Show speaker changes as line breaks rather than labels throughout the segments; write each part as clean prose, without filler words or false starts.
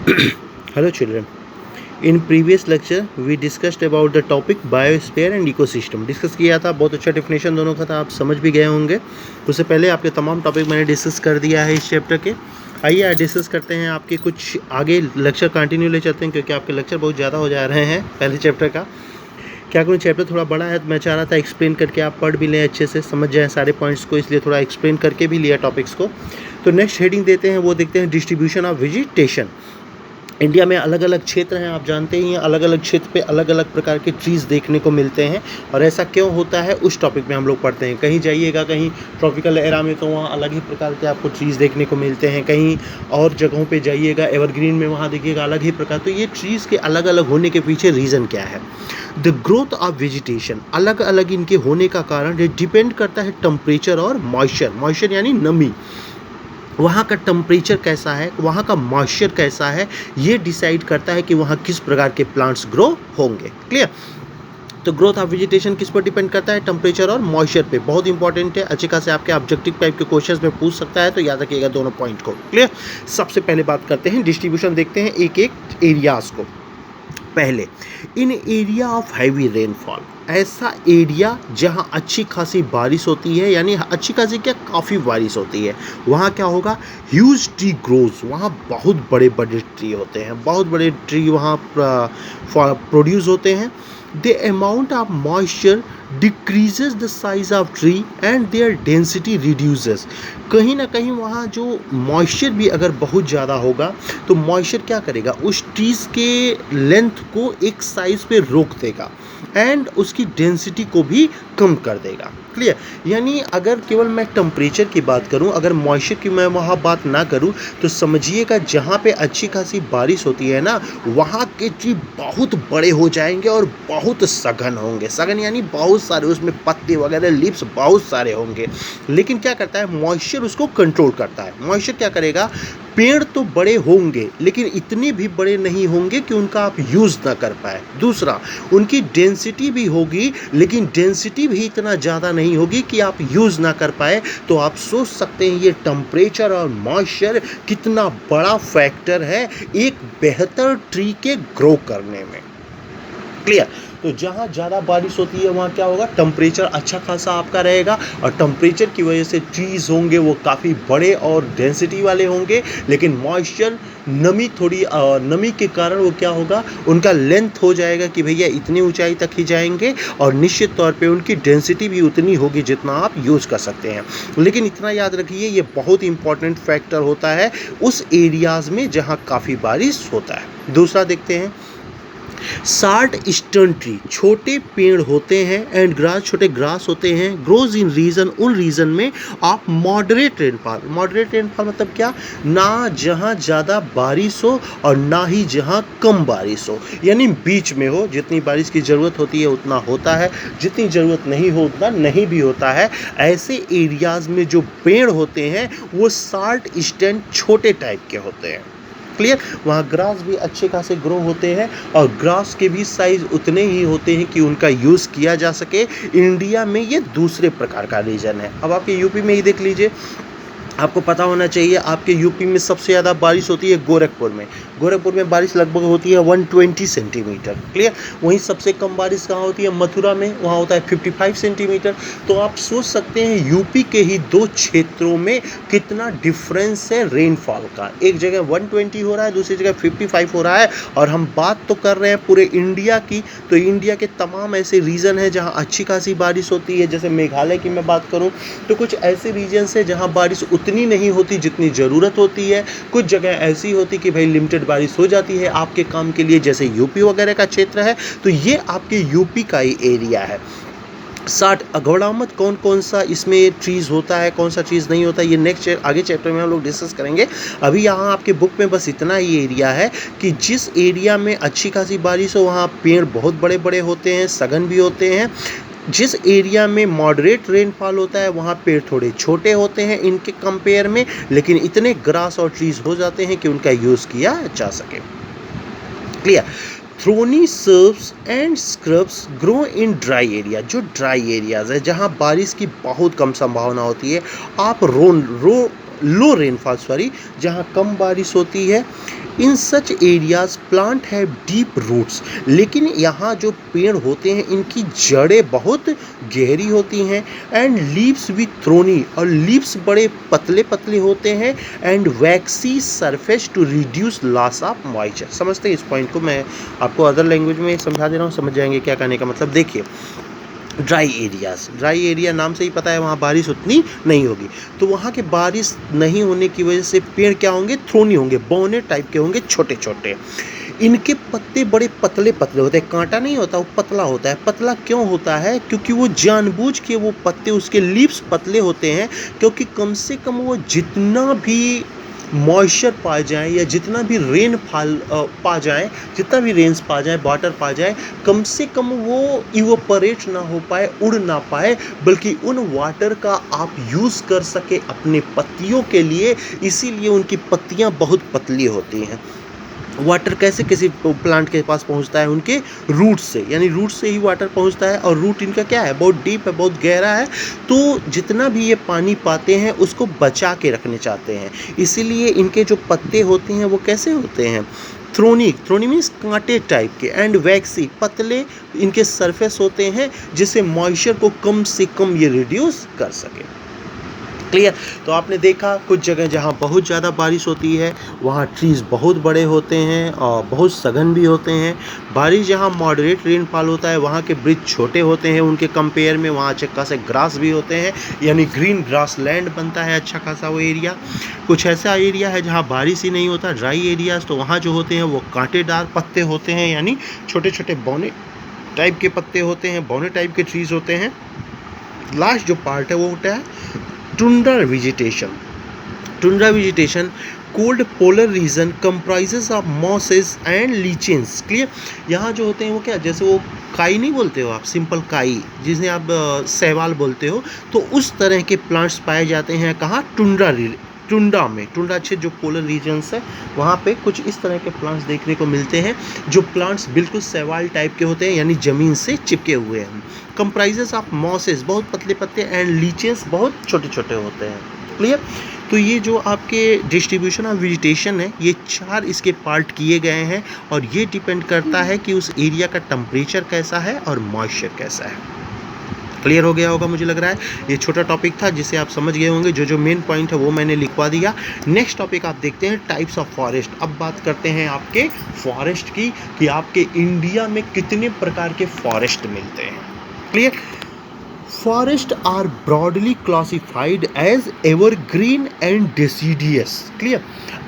Hello children. In previous lecture we discussed about the topic biosphere and ecosystem. Discuss किया था, बहुत अच्छा definition दोनों का था, आप समझ भी गए होंगे। उससे पहले आपके तमाम टॉपिक मैंने डिस्कस कर दिया है इस चैप्टर के। आइए आज डिस्कस करते हैं, आपके कुछ आगे लेक्चर कंटिन्यू ले चलते हैं क्योंकि आपके लेक्चर बहुत ज़्यादा हो जा रहे हैं पहले चैप्टर का। क्या करूँ, चैप्टर थोड़ा बड़ा है तो मैं चाह रहा था एक्सप्लेन करके आप पढ़ भी लें, अच्छे से समझ जाएँ सारे पॉइंट्स को, इसलिए थोड़ा एक्सप्लेन करके भी लिया टॉपिक्स को। तो नेक्स्ट हेडिंग देते हैं, वो देखते हैं डिस्ट्रीब्यूशन ऑफ वेजिटेशन। इंडिया में अलग अलग क्षेत्र हैं, आप जानते ही हैं, अलग अलग क्षेत्र पे अलग अलग प्रकार के ट्रीज़ देखने को मिलते हैं। और ऐसा क्यों होता है उस टॉपिक में हम लोग पढ़ते हैं। कहीं जाइएगा, कहीं ट्रॉपिकल एरा में तो वहाँ अलग ही प्रकार के आपको ट्रीज़ देखने को मिलते हैं, कहीं और जगहों पे जाइएगा एवरग्रीन में वहाँ देखिएगा अलग ही प्रकार। तो ये ट्रीज़ के अलग अलग होने के पीछे रीज़न क्या है? द ग्रोथ ऑफ वेजिटेशन, अलग अलग इनके होने का कारण डिपेंड करता है टेम्परेचर और मॉइस्चर। मॉइस्चर यानी नमी, वहाँ का टेम्परेचर कैसा है, वहाँ का मॉइस्चर कैसा है, ये डिसाइड करता है कि वहाँ किस प्रकार के प्लांट्स ग्रो होंगे। क्लियर? तो ग्रोथ ऑफ वेजिटेशन किस पर डिपेंड करता है? टेम्परेचर और मॉइस्चर पे। बहुत इंपॉर्टेंट है, अच्छे खासे आपके ऑब्जेक्टिव टाइप के क्वेश्चंस में पूछ सकता है, तो याद रखिएगा दोनों पॉइंट को। क्लियर? सबसे पहले बात करते हैं डिस्ट्रीब्यूशन, देखते हैं एक एक एरियाज को। पहले, इन एरिया ऑफ हैवी रेनफॉल, ऐसा एरिया जहाँ अच्छी खासी बारिश होती है, यानी अच्छी खासी क्या, काफ़ी बारिश होती है, वहाँ क्या होगा? ह्यूज ट्री ग्रोज, वहाँ बहुत बड़े बड़े ट्री होते हैं, बहुत बड़े ट्री वहाँ प्रोड्यूस होते हैं। The amount of moisture decreases the size of tree and their density reduces. कहीं ना कहीं वहाँ जो मॉइस्चर भी अगर बहुत ज़्यादा होगा तो मॉइस्चर क्या करेगा, उस ट्रीज़ के लेंथ को एक साइज पे रोक देगा एंड उसकी डेंसिटी को भी कम कर देगा। क्लियर? यानी अगर केवल मैं टेम्परेचर की बात करूं, अगर मॉइस्चर की मैं वहाँ बात ना करूं, तो समझिएगा जहाँ पे अच्छी खासी बारिश होती है ना, वहाँ के ट्री बहुत बड़े हो जाएंगे और बहुत सघन होंगे। सघन यानी बहुत सारे, उसमें पत्ते वगैरह लीव्स बहुत सारे होंगे। लेकिन क्या करता है, मॉइस्चर उसको कंट्रोल करता है। मॉइस्चर क्या करेगा, पेड़ तो बड़े होंगे लेकिन इतने भी बड़े नहीं होंगे कि उनका आप यूज़ ना कर पाए। दूसरा, उनकी डेंसिटी भी होगी लेकिन डेंसिटी भी इतना ज़्यादा नहीं होगी कि आप यूज़ ना कर पाए। तो आप सोच सकते हैं ये टेम्परेचर और मॉइस्चर कितना बड़ा फैक्टर है एक बेहतर ट्री के ग्रो करने में। क्लियर? तो जहाँ ज़्यादा बारिश होती है वहाँ क्या होगा, टेम्परेचर अच्छा खासा आपका रहेगा और टेम्परेचर की वजह से ट्रीज़ होंगे वो काफ़ी बड़े और डेंसिटी वाले होंगे। लेकिन मॉइस्चर, नमी, थोड़ी नमी के कारण वो क्या होगा, उनका लेंथ हो जाएगा कि भैया इतनी ऊंचाई तक ही जाएंगे और निश्चित तौर पे उनकी डेंसिटी भी उतनी होगी जितना आप यूज़ कर सकते हैं। लेकिन इतना याद रखिए, ये बहुत इंपॉर्टेंट फैक्टर होता है उस एरियाज़ में जहाँ काफ़ी बारिश होता है। दूसरा देखते हैं, शार्ट स्टर्न ट्री, छोटे पेड़ होते हैं एंड ग्रास, छोटे ग्रास होते हैं, ग्रोज इन रीजन, उन रीजन में आप मॉडरेट रेनफॉल। मॉडरेट रेनफॉल मतलब क्या, ना जहाँ ज़्यादा बारिश हो और ना ही जहाँ कम बारिश हो, यानी बीच में हो। जितनी बारिश की ज़रूरत होती है उतना होता है, जितनी ज़रूरत नहीं हो उतना नहीं भी होता है। ऐसे एरियाज़ में जो पेड़ होते हैं वो शार्ट स्टर्न, छोटे टाइप के होते हैं। क्लियर? वहाँ ग्रास भी अच्छे खासे ग्रो होते हैं और ग्रास के भी साइज उतने ही होते हैं कि उनका यूज़ किया जा सके। इंडिया में ये दूसरे प्रकार का रीजन है। अब आपके यूपी में ही देख लीजिए, आपको पता होना चाहिए आपके यूपी में सबसे ज़्यादा बारिश होती है गोरखपुर में। गोरखपुर में बारिश लगभग होती है 120 सेंटीमीटर। क्लियर? वहीं सबसे कम बारिश कहाँ होती है, मथुरा में, वहाँ होता है 55 सेंटीमीटर। तो आप सोच सकते हैं यूपी के ही दो क्षेत्रों में कितना डिफरेंस है रेनफॉल का। एक जगह 120 हो रहा है, दूसरी जगह 55 हो रहा है। और हम बात तो कर रहे हैं पूरे इंडिया की, तो इंडिया के तमाम ऐसे रीजन है जहाँ अच्छी खासी बारिश होती है। जैसे मेघालय की मैं बात करूँ तो कुछ ऐसे रीजन्स है जहाँ बारिश उतनी नहीं होती जितनी ज़रूरत होती है। कुछ जगह ऐसी होती कि भाई लिमिटेड बारिश हो जाती है आपके काम के लिए, जैसे यूपी वगैरह का क्षेत्र है। तो ये आपके यूपी का ही एरिया है। 60 अगवड़ामत कौन कौन सा इसमें ट्रीज़ होता है, कौन सा चीज़ नहीं होता, ये नेक्स्ट आगे चैप्टर में हम लोग डिस्कस करेंगे। अभी यहाँ आपके बुक में बस इतना ही एरिया है कि जिस एरिया में अच्छी खासी बारिश हो वहाँ पेड़ बहुत बड़े बड़े होते हैं, सघन भी होते हैं। जिस एरिया में मॉडरेट रेनफॉल होता है वहाँ पेड़ थोड़े छोटे होते हैं इनके कंपेयर में, लेकिन इतने ग्रास और ट्रीज़ हो जाते हैं कि उनका यूज़ किया जा सके। Clear? Thorny shrubs and scrubs grow in dry area, जो ड्राई एरियाज है जहाँ बारिश की बहुत कम संभावना होती है। आप लो रेनफॉल, जहाँ कम बारिश होती है, in such areas plant have deep roots, लेकिन यहाँ जो पेड़ होते हैं इनकी जड़ें बहुत गहरी होती हैं। एंड लीव्स विथ थ्रोनी, और लीव्स बड़े पतले पतले होते हैं। And waxy surface to reduce loss of moisture. समझते हैं इस पॉइंट को? मैं आपको अदर लैंग्वेज में समझा दे रहा हूँ, समझ जाएंगे क्या कहने का मतलब। देखिए, ड्राई एरियाज़, ड्राई एरिया नाम से ही पता है वहाँ बारिश उतनी नहीं होगी, तो वहाँ के बारिश नहीं होने की वजह से पेड़ क्या होंगे, थ्रोनी होंगे, बौने टाइप के होंगे, छोटे छोटे। इनके पत्ते बड़े पतले पतले होते हैं, कांटा नहीं होता, वो पतला होता है। पतला क्यों होता है? क्योंकि वो जानबूझ के वो पत्ते, उसके लीव्स पतले होते हैं, क्योंकि कम से कम वो जितना भी मॉइस्चर पा जाए या जितना भी रेन फॉल पा जाए, जितना भी रेंस पा जाए, वाटर पा जाए, कम से कम वो इवोपरेट ना हो पाए, उड़ ना पाए, बल्कि उन वाटर का आप यूज़ कर सके अपने पत्तियों के लिए। इसीलिए उनकी पत्तियां बहुत पतली होती हैं। वाटर कैसे किसी प्लांट के पास पहुंचता है? उनके रूट से, यानी रूट से ही वाटर पहुंचता है। और रूट इनका क्या है, बहुत डीप है, बहुत गहरा है, तो जितना भी ये पानी पाते हैं उसको बचा के रखने चाहते हैं। इसीलिए इनके जो पत्ते होते हैं वो कैसे होते हैं, थ्रोनी, थ्रोनी मीन्स कांटे टाइप के। एंड वैक्सी, पतले इनके सरफेस होते हैं, जिससे मॉइस्चर को कम से कम ये रिड्यूस कर सके। क्लियर? तो आपने देखा कुछ जगह जहाँ बहुत ज़्यादा बारिश होती है वहाँ ट्रीज़ बहुत बड़े होते हैं और बहुत सघन भी होते हैं। बारिश जहाँ मॉडरेट रेनफॉल होता है वहाँ के ब्रिज छोटे होते हैं उनके कंपेयर में, वहाँ अच्छे खासे ग्रास भी होते हैं, यानी ग्रीन ग्रास लैंड बनता है अच्छा खासा वो एरिया। कुछ ऐसा एरिया है जहाँ बारिश ही नहीं होता, ड्राई एरियाज, तो वहाँ जो होते हैं वो कांटेदार पत्ते होते हैं, यानी छोटे छोटे बौने टाइप के पत्ते होते हैं, बौने टाइप के ट्रीज़ होते हैं। लास्ट जो पार्ट है वो होता है tundra vegetation. Tundra vegetation cold polar region comprises of mosses and lichens. Clear? यहाँ जो होते हैं वो क्या, जैसे वो काई नहीं बोलते हो आप, सिंपल काई जिसे आप शैवाल बोलते हो, तो उस तरह के प्लांट्स पाए जाते हैं कहाँ, टुंड्रा में। टुंड्रा अच्छे जो पोलर रीजन्स है वहाँ पे कुछ इस तरह के प्लांट्स देखने को मिलते हैं, जो प्लांट्स बिल्कुल शैवाल टाइप के होते हैं, यानी ज़मीन से चिपके हुए हैं। कंप्राइजेस ऑफ मॉसेस, बहुत पतले पत्ते, एंड लीचेस, बहुत छोटे छोटे होते हैं। क्लियर? तो ये जो आपके डिस्ट्रीब्यूशन ऑफ वेजिटेशन है, ये 4 इसके पार्ट किए गए हैं, और ये डिपेंड करता है कि उस एरिया का टेम्परेचर कैसा है और मॉइस्चर कैसा है। क्लियर हो गया होगा मुझे लग रहा है। ये छोटा टॉपिक था जिसे आप समझ गए होंगे, जो मेन पॉइंट है वो मैंने लिखवा दिया। नेक्स्ट टॉपिक आप देखते हैं टाइप्स ऑफ फॉरेस्ट। अब बात करते हैं आपके फॉरेस्ट की, कि आपके इंडिया में कितने प्रकार के फॉरेस्ट मिलते हैं। Clear? Forest are broadly classified as evergreen and deciduous. Clear?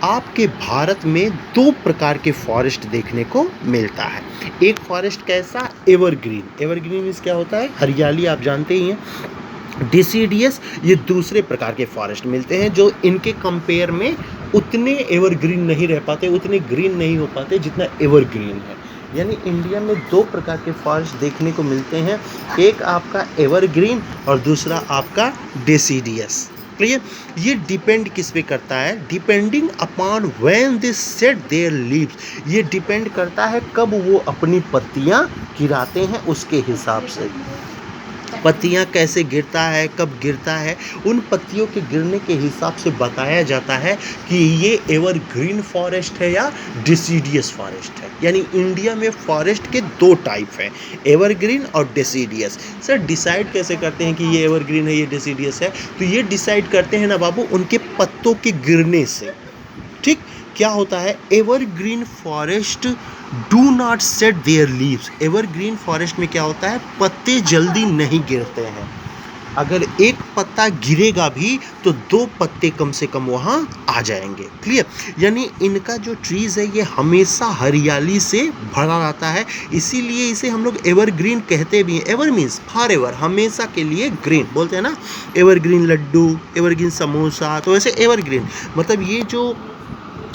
आपके भारत में 2 प्रकार के फॉरेस्ट देखने को मिलता है। एक फॉरेस्ट कैसा, एवरग्रीन। एवरग्रीन मीन्स क्या होता है, हरियाली, आप जानते ही हैं। डेसिडियस, ये दूसरे प्रकार के फॉरेस्ट मिलते हैं, जो इनके कंपेयर में उतने एवरग्रीन नहीं रह पाते, उतने ग्रीन नहीं हो पाते जितना एवरग्रीन है। यानी इंडिया में 2 प्रकार के फॉरेस्ट देखने को मिलते हैं, एक आपका एवरग्रीन और दूसरा आपका डेसिडियस। क्लियर? ये डिपेंड किस पे करता है, depending upon when they set there leaves. ये डिपेंड करता है कब वो अपनी पत्तियां गिराते हैं, उसके हिसाब से। पत्तियां कैसे गिरता है, कब गिरता है, उन पत्तियों के गिरने के हिसाब से बताया जाता है कि ये एवरग्रीन फॉरेस्ट है या डिसीडियस फॉरेस्ट है। यानी इंडिया में फॉरेस्ट के 2 टाइप हैं, एवरग्रीन और डिसीडियस। सर डिसाइड कैसे करते हैं कि ये एवरग्रीन है, ये डिसीडियस है? तो ये डिसाइड करते हैं ना बाबू, उनके पत्तों के गिरने से। ठीक? क्या होता है, evergreen forest do not set there leaves. Evergreen forest में क्या होता है, पत्ते जल्दी नहीं गिरते हैं। अगर एक पत्ता गिरेगा भी तो 2 पत्ते कम से कम वहाँ आ जाएंगे। क्लियर? यानी इनका जो ट्रीज़ है ये हमेशा हरियाली से भरा रहता है, इसीलिए इसे हम लोग एवरग्रीन कहते भी हैं। एवर मीन्स फॉर एवर, हमेशा के लिए ग्रीन बोलते हैं ना, एवरग्रीन लड्डू, एवरग्रीन समोसा, तो वैसे एवरग्रीन मतलब ये जो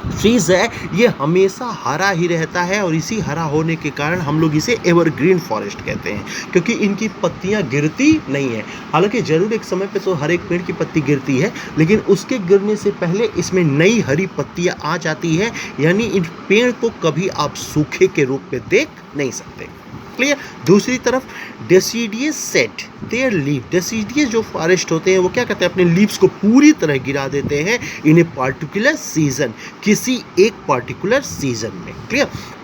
ट्रीज़ है ये हमेशा हरा ही रहता है, और इसी हरा होने के कारण हम लोग इसे एवरग्रीन फॉरेस्ट कहते हैं, क्योंकि इनकी पत्तियां गिरती नहीं है। हालांकि ज़रूर एक समय पे तो हर एक पेड़ की पत्ती गिरती है, लेकिन उसके गिरने से पहले इसमें नई हरी पत्तियां आ जाती है, यानी इन पेड़ को कभी आप सूखे के रूप में देख नहीं सकते। क्लियर। दूसरी तरफ deciduous shed their leave, deciduous जो फॉरेस्ट होते हैं वो क्या करते हैं, अपने लीव्स को पूरी तरह गिरा देते हैं इन ए पार्टिकुलर सीजन, किसी एक पार्टिकुलर सीजन में। क्लियर।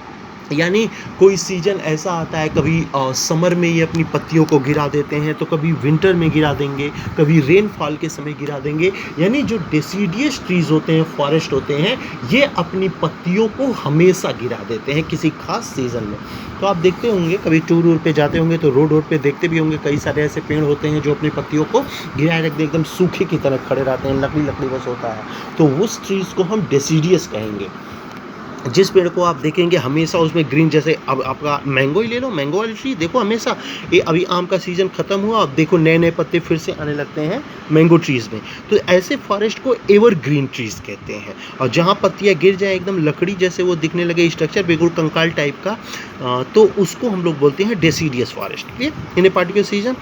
यानी कोई सीजन ऐसा आता है, कभी समर में ये अपनी पत्तियों को गिरा देते हैं, तो कभी विंटर में गिरा देंगे, कभी रेनफॉल के समय गिरा देंगे। यानी जो डेसीडियस ट्रीज होते हैं, फॉरेस्ट होते हैं, ये अपनी पत्तियों को हमेशा गिरा देते हैं किसी खास सीजन में। तो आप देखते होंगे, कभी टूर वूर पे जाते होंगे तो रोड पे देखते भी होंगे, कई सारे ऐसे पेड़ होते हैं जो अपनी पत्तियों को गिराए रखते, एकदम सूखे की तरह खड़े रहते हैं, लकड़ी लकड़ी बस होता है। तो उस ट्रीज को हम डेसीडियस कहेंगे। जिस पेड़ को आप देखेंगे हमेशा उसमें ग्रीन, जैसे अब आपका मैंगो ही ले लो, मैंगो वाली ट्री देखो हमेशा, ये अभी आम का सीज़न ख़त्म हुआ, अब देखो नए नए पत्ते फिर से आने लगते हैं मैंगो ट्रीज़ में। तो ऐसे फॉरेस्ट को एवर ग्रीन ट्रीज़ कहते हैं। और जहाँ पत्तियाँ गिर जाए एकदम लकड़ी जैसे वो दिखने लगे, स्ट्रक्चर बिल्कुल कंकाल टाइप का, तो उसको हम लोग बोलते हैं deciduous forest. Clear. In a particular season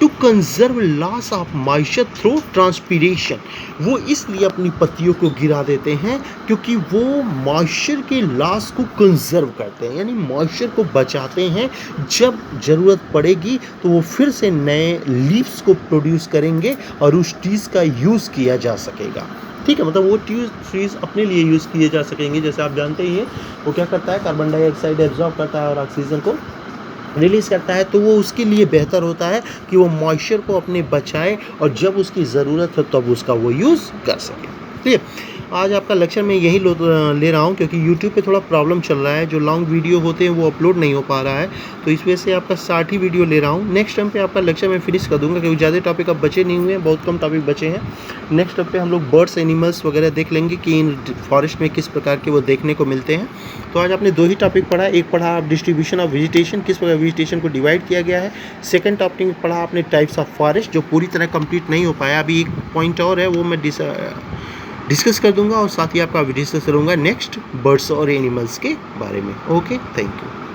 two conserve loss of moisture through transpiration, वो इसलिए अपनी पत्तियों को गिरा देते हैं क्योंकि वो मॉइस्चर के लॉस को कंजर्व करते हैं, यानी मॉइस्चर को बचाते हैं। जब ज़रूरत पड़ेगी तो वो फिर से नए लीव्स को प्रोड्यूस करेंगे और उस ट्रीज़ का यूज़ किया जा सकेगा। ठीक है, मतलब वो ट्रीज़ अपने लिए यूज़ किए जा सकेंगे। जैसे आप जानते ही हैं वो क्या करता है, कार्बन डाइऑक्साइड एब्जॉर्ब करता है और ऑक्सीजन को रिलीज़ करता है। तो वो उसके लिए बेहतर होता है कि वो मॉइस्चर को अपने बचाए और जब उसकी ज़रूरत हो तब उसका वो यूज़ कर सके। ठीक है। आज आपका लेक्चर मैं यही ले रहा हूँ क्योंकि YouTube पे थोड़ा प्रॉब्लम चल रहा है, जो लॉन्ग वीडियो होते हैं वो अपलोड नहीं हो पा रहा है, तो इस वजह से आपका 60 ही वीडियो ले रहा हूँ। नेक्स्ट टाइम पे आपका लेक्चर मैं फिनिश कर दूंगा क्योंकि ज़्यादा टॉपिक अब बचे नहीं हुए हैं, बहुत कम टॉपिक बचे हैं। नेक्स्ट टाइम पे हम लोग बर्ड्स एनिमल्स वगैरह देख लेंगे कि इन फॉरेस्ट में किस प्रकार के वो देखने को मिलते हैं। तो आज आपने 2 ही टॉपिक पढ़ा, एक पढ़ा आप डिस्ट्रीब्यूशन ऑफ वेजिटेशन, किस प्रकार वेजिटेशन को डिवाइड किया गया है। सेकंड टॉपिक पढ़ा आपने टाइप्स ऑफ फॉरेस्ट, जो पूरी तरह कंप्लीट नहीं हो पाया। अभी एक पॉइंट और है वो मैं डिस्कस कर दूंगा और साथ ही आपका डिस्कस करूंगा नेक्स्ट बर्ड्स और एनिमल्स के बारे में। Okay, thank you.